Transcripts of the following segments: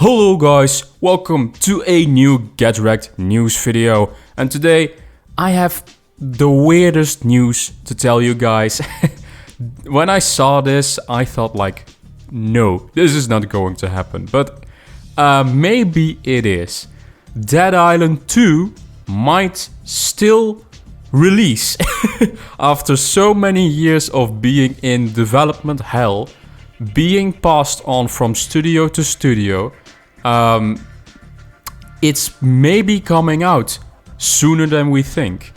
Hello guys, welcome to a new Get Rekt news video. And today I have the weirdest news to tell you guys. When I saw this, I thought no, this is not going to happen. But maybe it is. Dead Island 2 might still release. After so many years of being in development hell, being passed on from studio to studio, it's maybe coming out sooner than we think.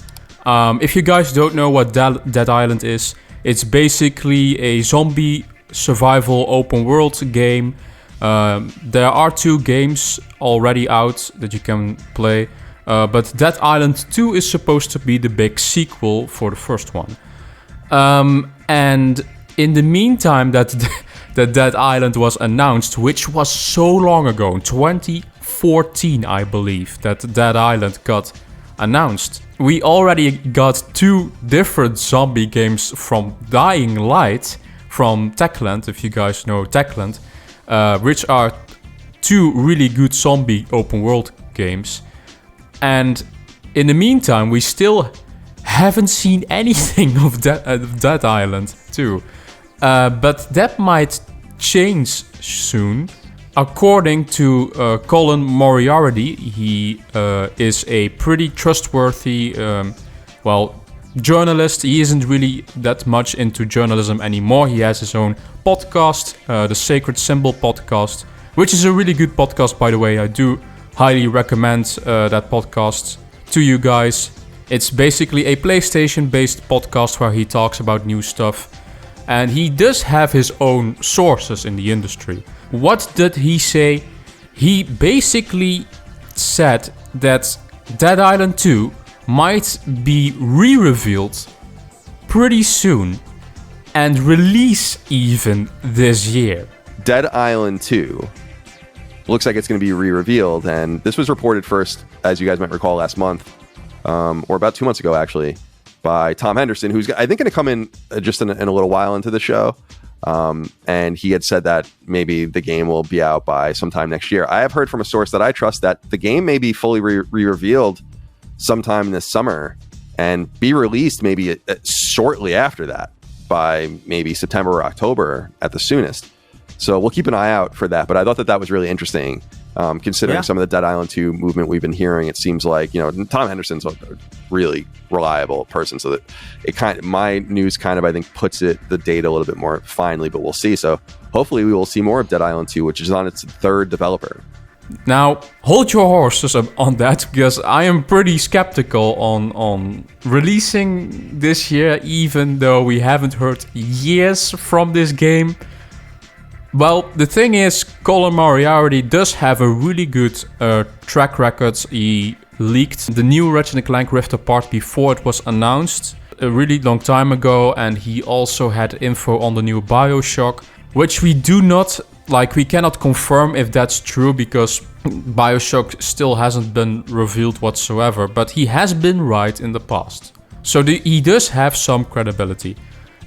If you guys don't know what Dead Island is, it's basically a zombie survival open world game. There are 2 games already out that you can play, but Dead Island 2 is supposed to be the big sequel for the first one. And in the meantime that Dead Island was announced, which was so long ago, in 2014 I believe, that Dead Island got announced. We already got 2 different zombie games from Dying Light, from Techland, if you guys know Techland, which are 2 really good zombie open world games. And in the meantime, we still haven't seen anything of Dead Island 2. But that might change soon. According to Colin Moriarty, he is a pretty trustworthy, journalist. He isn't really that much into journalism anymore. He has his own podcast, the Sacred Symbol podcast, which is a really good podcast, by the way. I do highly recommend that podcast to you guys. It's basically a PlayStation-based podcast where he talks about new stuff. And he does have his own sources in the industry. What did he say? He basically said that Dead Island 2 might be re-revealed pretty soon and release even this year. Dead Island 2 looks like it's going to be re-revealed, and this was reported first, as you guys might recall, last month, or about 2 months ago actually, by Tom Henderson, who's I think going to come in just in a little while into the show. And he had said that maybe the game will be out by sometime next year. I have heard from a source that I trust that the game may be fully re-revealed sometime this summer and be released maybe shortly after that, by maybe September or October at the soonest. So we'll keep an eye out for that. But I thought that was really interesting. Considering some of the Dead Island 2 movement we've been hearing, it seems like, Tom Henderson's a really reliable person, so that my news I think puts the data a little bit more finely, but we'll see. So hopefully we will see more of Dead Island 2, which is on its 3rd developer. Now, hold your horses on that, because I am pretty skeptical on releasing this year, even though we haven't heard years from this game. Well, the thing is, Colin Moriarty does have a really good track record. He leaked the new Ratchet & Clank Rift Apart before it was announced a really long time ago, and he also had info on the new BioShock, which we cannot confirm if that's true, because BioShock still hasn't been revealed whatsoever, but he has been right in the past. So he does have some credibility.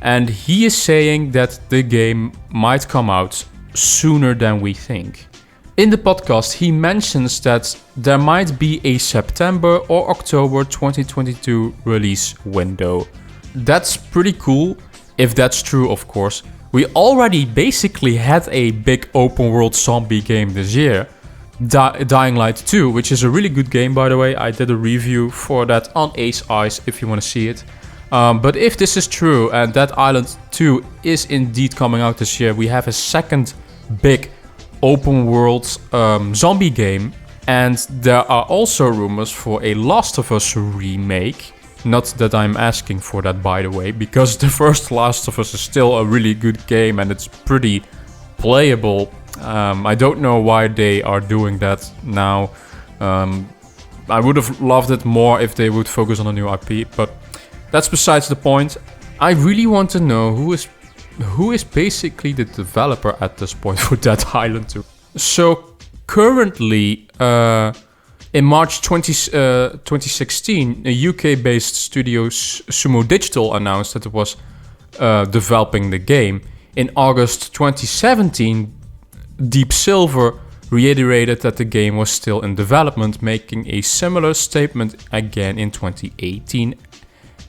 And he is saying that the game might come out sooner than we think. In the podcast, he mentions that there might be a September or October 2022 release window. That's pretty cool, if that's true, of course. We already basically had a big open world zombie game this year, Dying Light 2, which is a really good game, by the way. I did a review for that on Ace Eyes if you want to see it. But if this is true and Dead Island 2 is indeed coming out this year, we have a second big open world zombie game. And there are also rumors for a Last of Us remake. Not that I'm asking for that, by the way, because the first Last of Us is still a really good game and it's pretty playable. I don't know why they are doing that now. I would have loved it more if they would focus on a new IP, but that's besides the point. I really want to know who is basically the developer at this point for Dead Island 2. So currently, in March 2016, a UK-based studio Sumo Digital announced that it was developing the game. In August 2017, Deep Silver reiterated that the game was still in development, making a similar statement again in 2018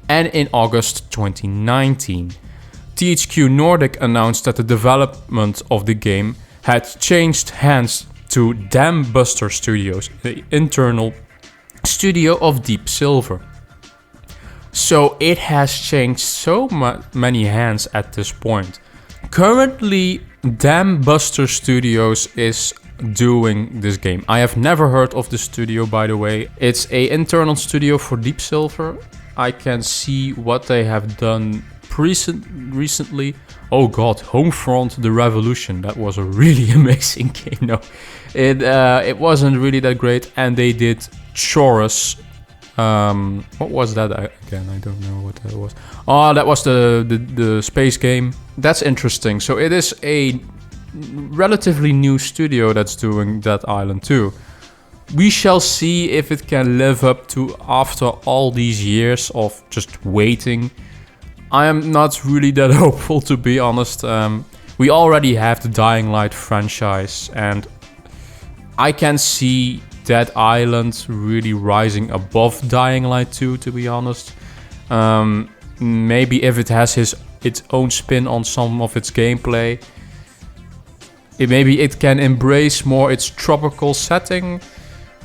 and in August 2019. THQ Nordic announced that the development of the game had changed hands to Dam Buster Studios, the internal studio of Deep Silver. So it has changed so many hands at this point. Currently, Dam Buster Studios is doing this game. I have never heard of the studio, by the way. It's an internal studio for Deep Silver. I can see what they have done recently. Oh god, Homefront: The Revolution. That was a really amazing game. No, it wasn't really that great. And they did Chorus. What was that again? I don't know what that was. Oh, that was the space game. That's interesting. So it is a relatively new studio that's doing Dead Island 2. We shall see if it can live up to after all these years of just waiting. I am not really that hopeful, to be honest. We already have the Dying Light franchise, and I can see Dead Island really rising above Dying Light 2, to be honest. Maybe if it has its own spin on some of its gameplay, maybe it can embrace more its tropical setting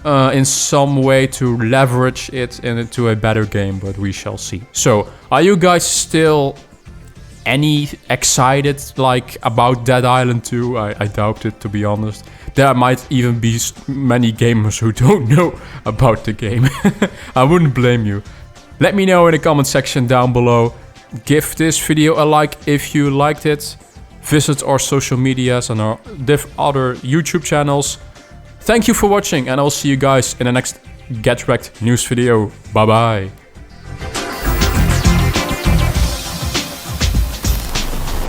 in some way to leverage it into a better game, but we shall see. So, are you guys still any excited about Dead Island 2? I doubt it, to be honest. There might even be many gamers who don't know about the game. I wouldn't blame you. Let me know in the comment section down below. Give this video a like if you liked it. Visit our social medias and our other YouTube channels. Thank you for watching, and I'll see you guys in the next Get Rekt news video. Bye bye.